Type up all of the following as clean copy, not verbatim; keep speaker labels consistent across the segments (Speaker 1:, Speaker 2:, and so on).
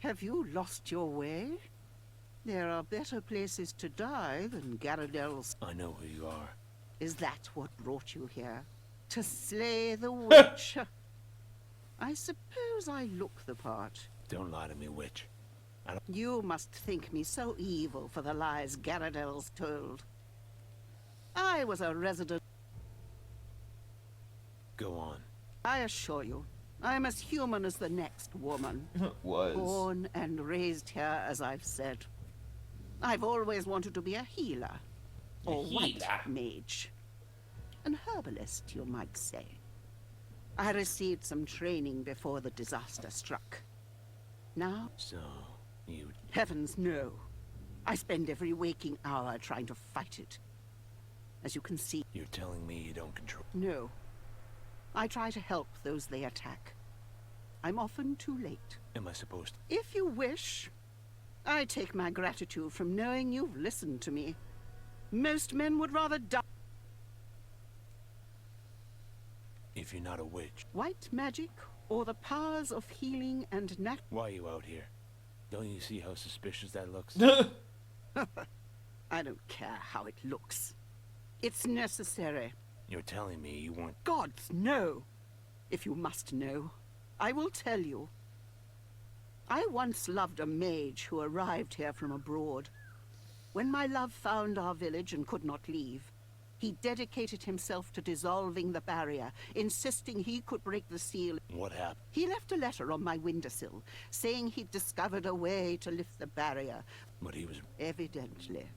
Speaker 1: Have you lost your way? There are better places to die than Garradel's.
Speaker 2: I know who you are.
Speaker 1: Is that what brought you here? To slay the witch? I suppose I look the part.
Speaker 2: Don't lie to me, witch.
Speaker 1: You must think me so evil for the lies Garradel's told. I was a resident.
Speaker 2: Go on.
Speaker 1: I assure you, I'm as human as the next woman. Born and raised here, as I've said. I've always wanted to be a healer. Or white mage. An herbalist, you might say. I received some training before the disaster struck. Now?
Speaker 2: So, you...
Speaker 1: Heavens, no. I spend every waking hour trying to fight it. As you can see...
Speaker 2: You're telling me you don't control...
Speaker 1: No. I try to help those they attack. I'm often too late.
Speaker 2: Am I supposed to?
Speaker 1: If you wish, I take my gratitude from knowing you've listened to me. Most men would rather die.
Speaker 2: If you're not a witch...
Speaker 1: White magic, or the powers of healing and
Speaker 2: Why are you out here? Don't you see how suspicious that looks?
Speaker 1: I don't care how it looks. It's necessary.
Speaker 2: You're telling me you weren't...
Speaker 1: Gods, no! If you must know, I will tell you. I once loved a mage who arrived here from abroad. When my love found our village and could not leave, he dedicated himself to dissolving the barrier, insisting he could break the seal.
Speaker 2: What happened?
Speaker 1: He left a letter on my windowsill, saying he'd discovered a way to lift the barrier.
Speaker 2: But he was...
Speaker 1: Evidently.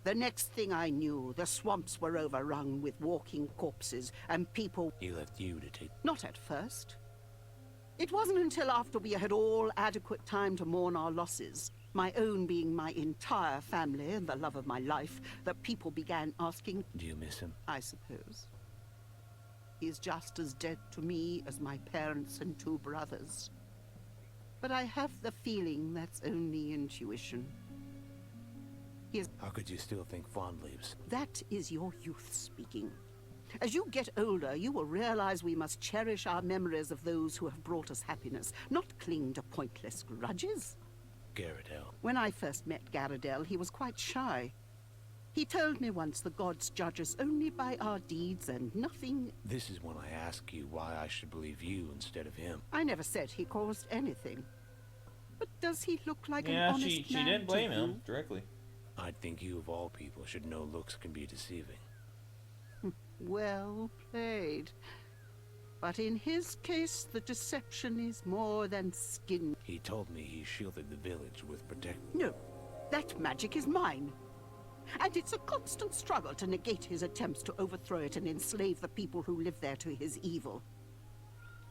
Speaker 1: The next thing I knew, the swamps were overrun with walking corpses, and people...
Speaker 2: He left you to take...
Speaker 1: Not at first. It wasn't until after we had all adequate time to mourn our losses, my own being my entire family and the love of my life, that people began asking...
Speaker 2: Do you miss him?
Speaker 1: I suppose. He's just as dead to me as my parents and 2 brothers. But I have the feeling that's only intuition.
Speaker 2: How could you still think fondly of...
Speaker 1: That is your youth speaking. As you get older, you will realize we must cherish our memories of those who have brought us happiness, not cling to pointless grudges.
Speaker 2: Garradel.
Speaker 1: When I first met Garradel, he was quite shy. He told me once the gods judge us only by our deeds and nothing...
Speaker 2: This is when I ask you why I should believe you instead of him.
Speaker 1: I never said he caused anything. But does he look like an honest man?
Speaker 3: Yeah, she didn't blame him directly.
Speaker 2: I'd think you, of all people, should know looks can be deceiving.
Speaker 1: Well played. But in his case, the deception is more than skin.
Speaker 2: He told me he shielded the village with protection.
Speaker 1: No, that magic is mine. And it's a constant struggle to negate his attempts to overthrow it and enslave the people who live there to his evil.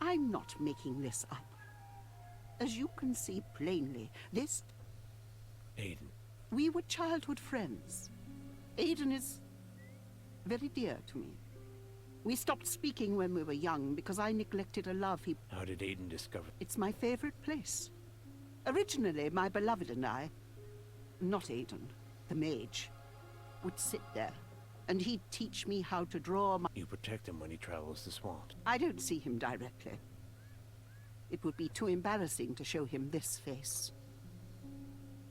Speaker 1: I'm not making this up. As you can see plainly, this...
Speaker 2: Aiden.
Speaker 1: We were childhood friends. Aiden is very dear to me. We stopped speaking when we were young because I neglected a love he...
Speaker 2: How did Aiden discover...
Speaker 1: It's my favorite place. Originally, my beloved and I, not Aiden, the mage, would sit there, and he'd teach me how to draw my...
Speaker 2: You protect him when he travels the swamps.
Speaker 1: I don't see him directly. It would be too embarrassing to show him this face.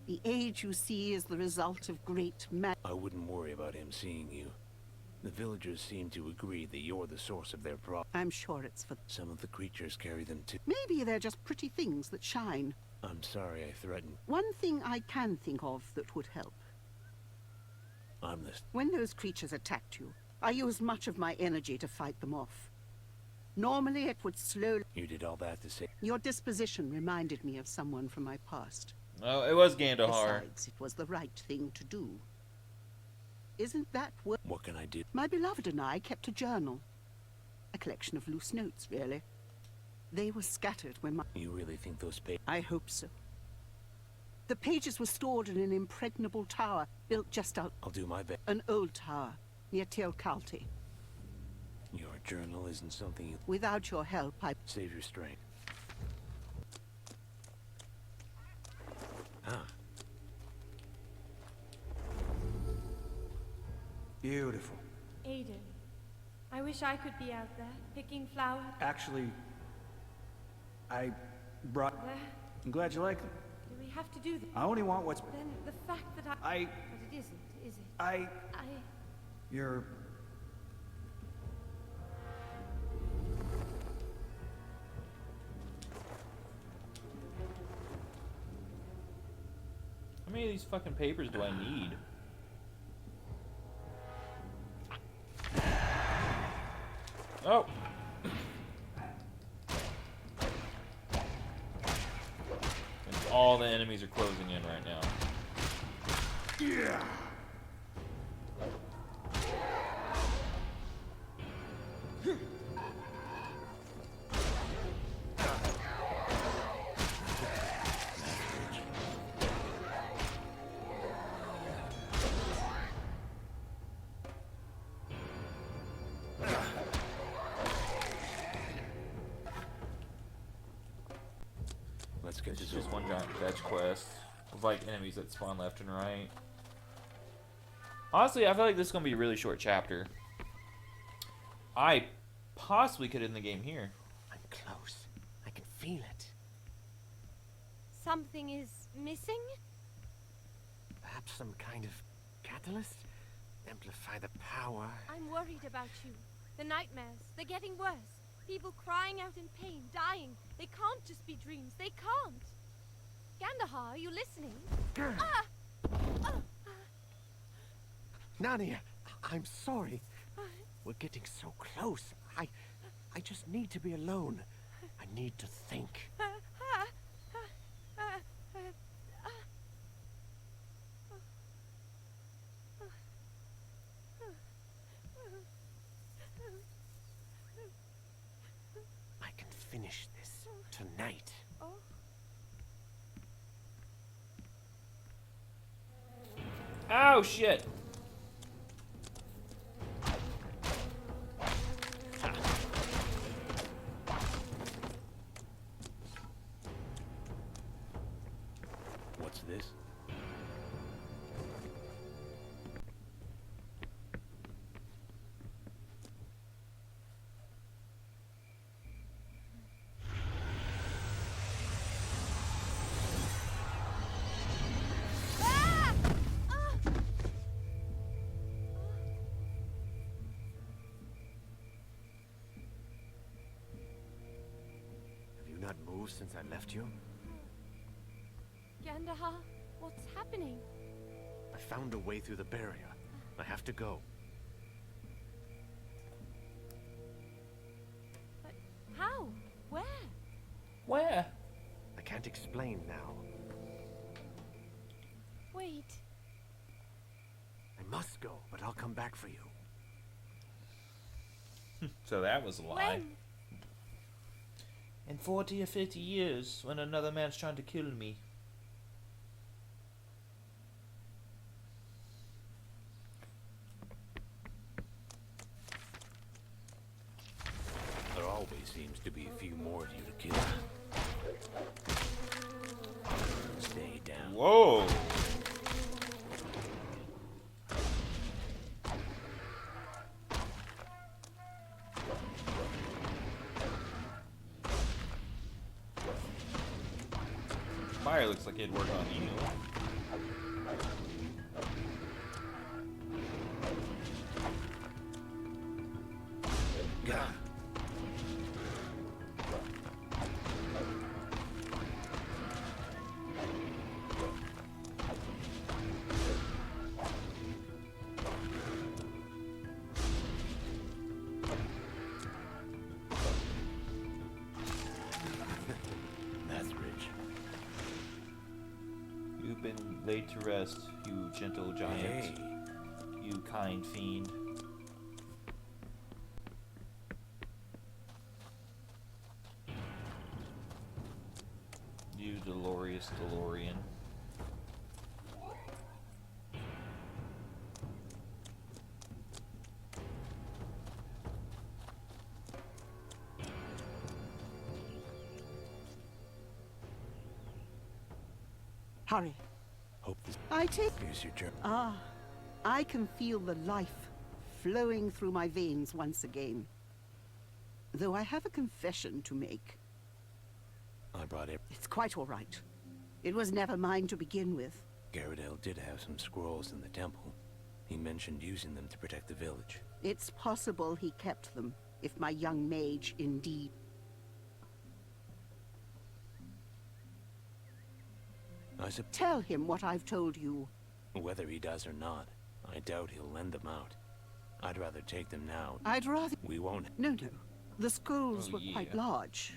Speaker 1: The age you see is the result of great
Speaker 2: I wouldn't worry about him seeing you. The villagers seem to agree that you're the source of their problem.
Speaker 1: I'm sure it's for...
Speaker 2: Some of the creatures carry them too.
Speaker 1: Maybe they're just pretty things that shine.
Speaker 2: I'm sorry I threatened.
Speaker 1: One thing I can think of that would help.
Speaker 2: I'm listening.
Speaker 1: When those creatures attacked you, I used much of my energy to fight them off. Normally it would slowly...
Speaker 2: You did all that to say...
Speaker 1: Your disposition reminded me of someone from my past.
Speaker 3: Oh, it was Gandalf.
Speaker 1: Besides, it was the right thing to do. Isn't that what...
Speaker 2: What can I do?
Speaker 1: My beloved and I kept a journal. A collection of loose notes, really. They were scattered when my...
Speaker 2: You really think those pages...
Speaker 1: I hope so. The pages were stored in an impregnable tower built just out...
Speaker 2: I'll do my best.
Speaker 1: An old tower near Teocalli.
Speaker 2: Your journal isn't something you...
Speaker 1: Without your help, I...
Speaker 2: Save your strength. Ah.
Speaker 4: Beautiful.
Speaker 5: Aiden, I wish I could be out there, picking flowers.
Speaker 4: Actually, I brought... I'm glad you like them.
Speaker 5: Do we have to do this?
Speaker 4: I only want what's...
Speaker 5: Then the fact that
Speaker 4: I...
Speaker 5: But it isn't, is it?
Speaker 4: I... You're...
Speaker 3: How many of these fucking papers do I need? Oh! And all the enemies are closing in right now.
Speaker 4: Yeah!
Speaker 2: Let's get
Speaker 3: It's
Speaker 2: this
Speaker 3: just
Speaker 2: over.
Speaker 3: one giant fetch quest of like enemies that spawn left and right. Honestly, I feel like this is gonna be a really short chapter. I possibly could end the game here.
Speaker 6: I'm close. I can feel it.
Speaker 5: Something is missing?
Speaker 6: Perhaps some kind of catalyst? Amplify the power.
Speaker 5: I'm worried about you. The nightmares, they're getting worse. People crying out in pain, dying. They can't just be dreams. They can't. Gandahar, are you listening?
Speaker 6: Narnia, I'm sorry. We're getting so close. I just need to be alone. I need to think. I can finish this tonight.
Speaker 3: Oh shit!
Speaker 2: What's this?
Speaker 6: Have you not moved since I left you?
Speaker 5: Gandahar, what's happening?
Speaker 6: I found a way through the barrier. I have to go.
Speaker 5: But how? Where?
Speaker 3: Where?
Speaker 6: I can't explain now.
Speaker 5: Wait.
Speaker 6: I must go, but I'll come back for you.
Speaker 3: So that was a lie.
Speaker 5: When?
Speaker 3: In 40 or 50 years, when another man's trying to kill me.
Speaker 2: There always seems to be a few more of you to kill. Stay down.
Speaker 3: Whoa! Fire looks like it'd work on you.
Speaker 2: Gah. That's rich.
Speaker 3: You've been laid to rest, you gentle giant.
Speaker 2: Hey.
Speaker 3: You kind fiend. You Dolorious DeLorean.
Speaker 1: Hurry.
Speaker 2: Hope this
Speaker 1: I take...
Speaker 2: is your journey.
Speaker 1: Ah, I can feel the life flowing through my veins once again. Though I have a confession to make.
Speaker 2: I brought it.
Speaker 1: It's quite all right. It was never mine to begin with.
Speaker 2: Garradell did have some scrolls in the temple. He mentioned using them to protect the village.
Speaker 1: It's possible he kept them, if my young mage indeed... Tell him what I've told you.
Speaker 2: Whether he does or not, I doubt he'll lend them out. I'd rather take them now.
Speaker 1: I'd rather...
Speaker 2: We won't...
Speaker 1: No. The scrolls were quite large.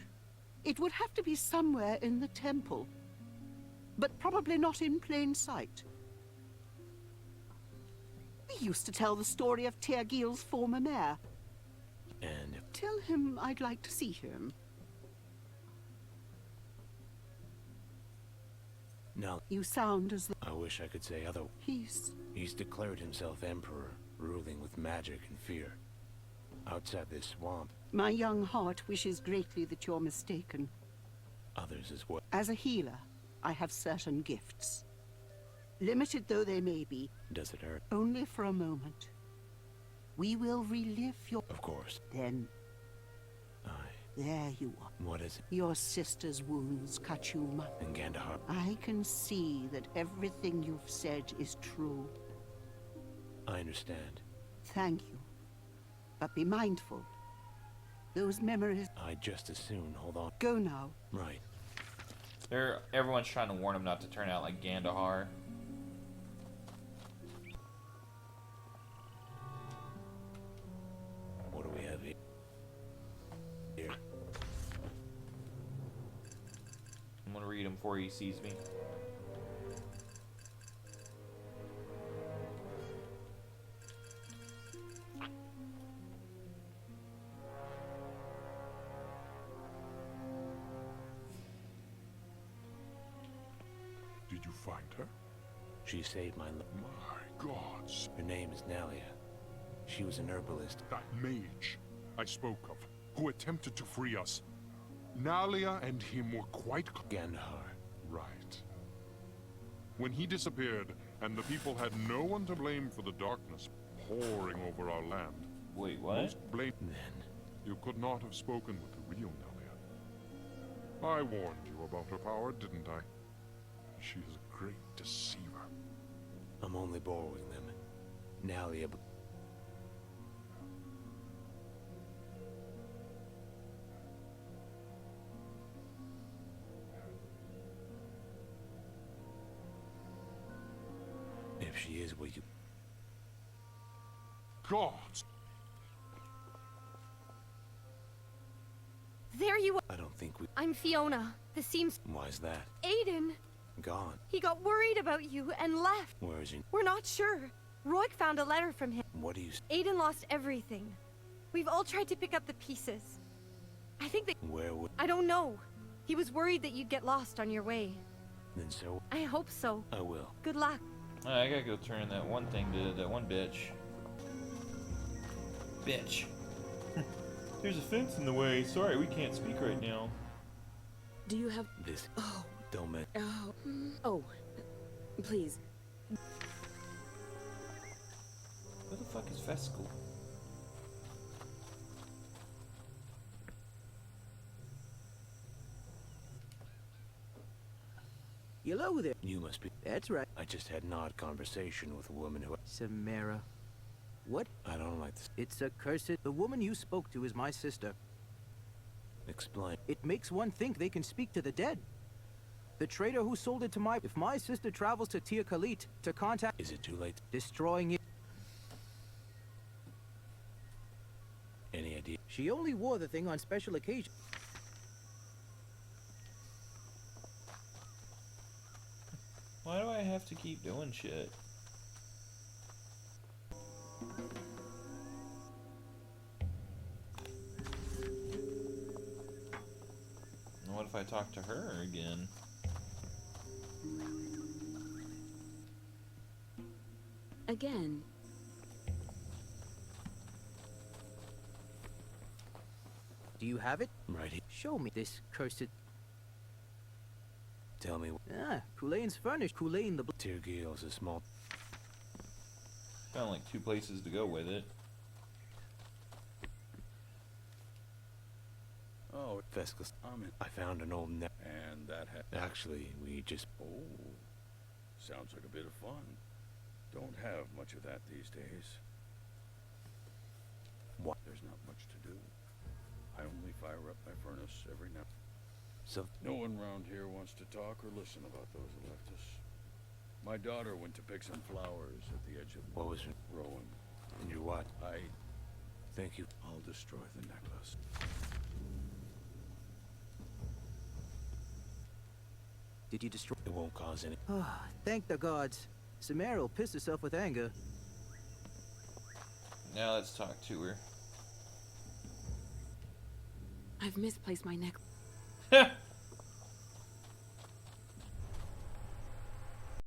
Speaker 1: It would have to be somewhere in the temple. But probably not in plain sight. We used to tell the story of Tyrgil's former mayor.
Speaker 2: And...
Speaker 1: Tell him I'd like to see him.
Speaker 2: No.
Speaker 1: You sound as though...
Speaker 2: I wish I could say other... He's declared himself emperor, ruling with magic and fear. Outside this swamp...
Speaker 1: My young heart wishes greatly that you're mistaken.
Speaker 2: Others as well.
Speaker 1: As a healer, I have certain gifts. Limited though they may be.
Speaker 2: Does it hurt?
Speaker 1: Only for a moment. We will relive your...
Speaker 2: Of course.
Speaker 1: Then... There you are.
Speaker 2: What is it?
Speaker 1: Your sister's wounds cut you much.
Speaker 2: In Kandahar.
Speaker 1: I can see that everything you've said is true.
Speaker 2: I understand.
Speaker 1: Thank you. But be mindful. Those memories...
Speaker 2: I'd just as soon hold on.
Speaker 1: Go now.
Speaker 2: Right.
Speaker 3: Everyone's trying to warn him not to turn out like Kandahar.
Speaker 2: What do we have here?
Speaker 3: I'm gonna read him before he sees me.
Speaker 7: Did you find her?
Speaker 2: She saved my life.
Speaker 7: My gods.
Speaker 2: Her name is Nalia. She was an herbalist.
Speaker 7: That mage I spoke of, who attempted to free us. Nalia and him were quite...
Speaker 2: Kandahar.
Speaker 7: Right. When he disappeared, and the people had no one to blame for the darkness pouring over our land.
Speaker 3: Wait, what?
Speaker 7: Most blame...
Speaker 2: Then...
Speaker 7: You could not have spoken with the real Nalia. I warned you about her power, didn't I? She is a great deceiver.
Speaker 2: I'm only borrowing them. Nalia... If she is what you...
Speaker 7: Gods!
Speaker 5: There you are.
Speaker 2: I don't think we...
Speaker 5: I'm Fiona. This seems...
Speaker 2: Why's that?
Speaker 5: Aiden.
Speaker 2: Gone.
Speaker 5: He got worried about you and left.
Speaker 2: Where is he?
Speaker 5: We're not sure. Roik found a letter from him.
Speaker 2: What do you...
Speaker 5: Aiden lost everything. We've all tried to pick up the pieces. I think that...
Speaker 2: Where would...
Speaker 5: I don't know. He was worried that you'd get lost on your way.
Speaker 2: Then so...
Speaker 5: I hope so.
Speaker 2: I will.
Speaker 5: Good luck.
Speaker 3: I gotta go turn that one thing to that one bitch. Bitch. There's a fence in the way. Sorry, we can't speak right now.
Speaker 8: Do you have...
Speaker 2: This...
Speaker 8: Oh.
Speaker 2: Don't mention...
Speaker 8: Oh. Oh. Please.
Speaker 3: Where the fuck is Fescal?
Speaker 6: Hello there.
Speaker 2: You must be...
Speaker 6: That's right.
Speaker 2: I just had an odd conversation with a woman who...
Speaker 6: Samara. What?
Speaker 2: I don't like this.
Speaker 6: It's accursed. The woman you spoke to is my sister.
Speaker 2: Explain.
Speaker 6: It makes one think they can speak to the dead. The trader who sold it to my... If my sister travels to Tia Khalit to contact...
Speaker 2: Is it too late?
Speaker 6: Destroying it...
Speaker 2: Any idea?
Speaker 6: She only wore the thing on special occasions.
Speaker 3: Why do I have to keep doing shit? What if I talk to her again?
Speaker 8: Again.
Speaker 6: Do you have it?
Speaker 2: Right here.
Speaker 6: Show me this cursed...
Speaker 2: Tell me...
Speaker 6: Ah, Kulain's furnished. Kulain the...
Speaker 2: Tyrgil's a small...
Speaker 3: Found like 2 places to go with it.
Speaker 2: Oh, Fescus. I found an old net.
Speaker 9: And that
Speaker 2: Actually, we just...
Speaker 9: Oh, sounds like a bit of fun. Don't have much of that these days.
Speaker 2: What?
Speaker 9: There's not much to do. I only fire up my furnace every now.
Speaker 2: So...
Speaker 9: No one round here wants to talk or listen about those who left us. My daughter went to pick some flowers at the edge of...
Speaker 2: What was it?
Speaker 9: Rowan.
Speaker 2: And you what?
Speaker 9: Thank you. I'll destroy the necklace.
Speaker 6: Did you destroy?
Speaker 2: It won't cause any...
Speaker 10: Ah, thank the gods. Samara will piss herself with anger.
Speaker 3: Now let's talk to her.
Speaker 8: I've misplaced my necklace.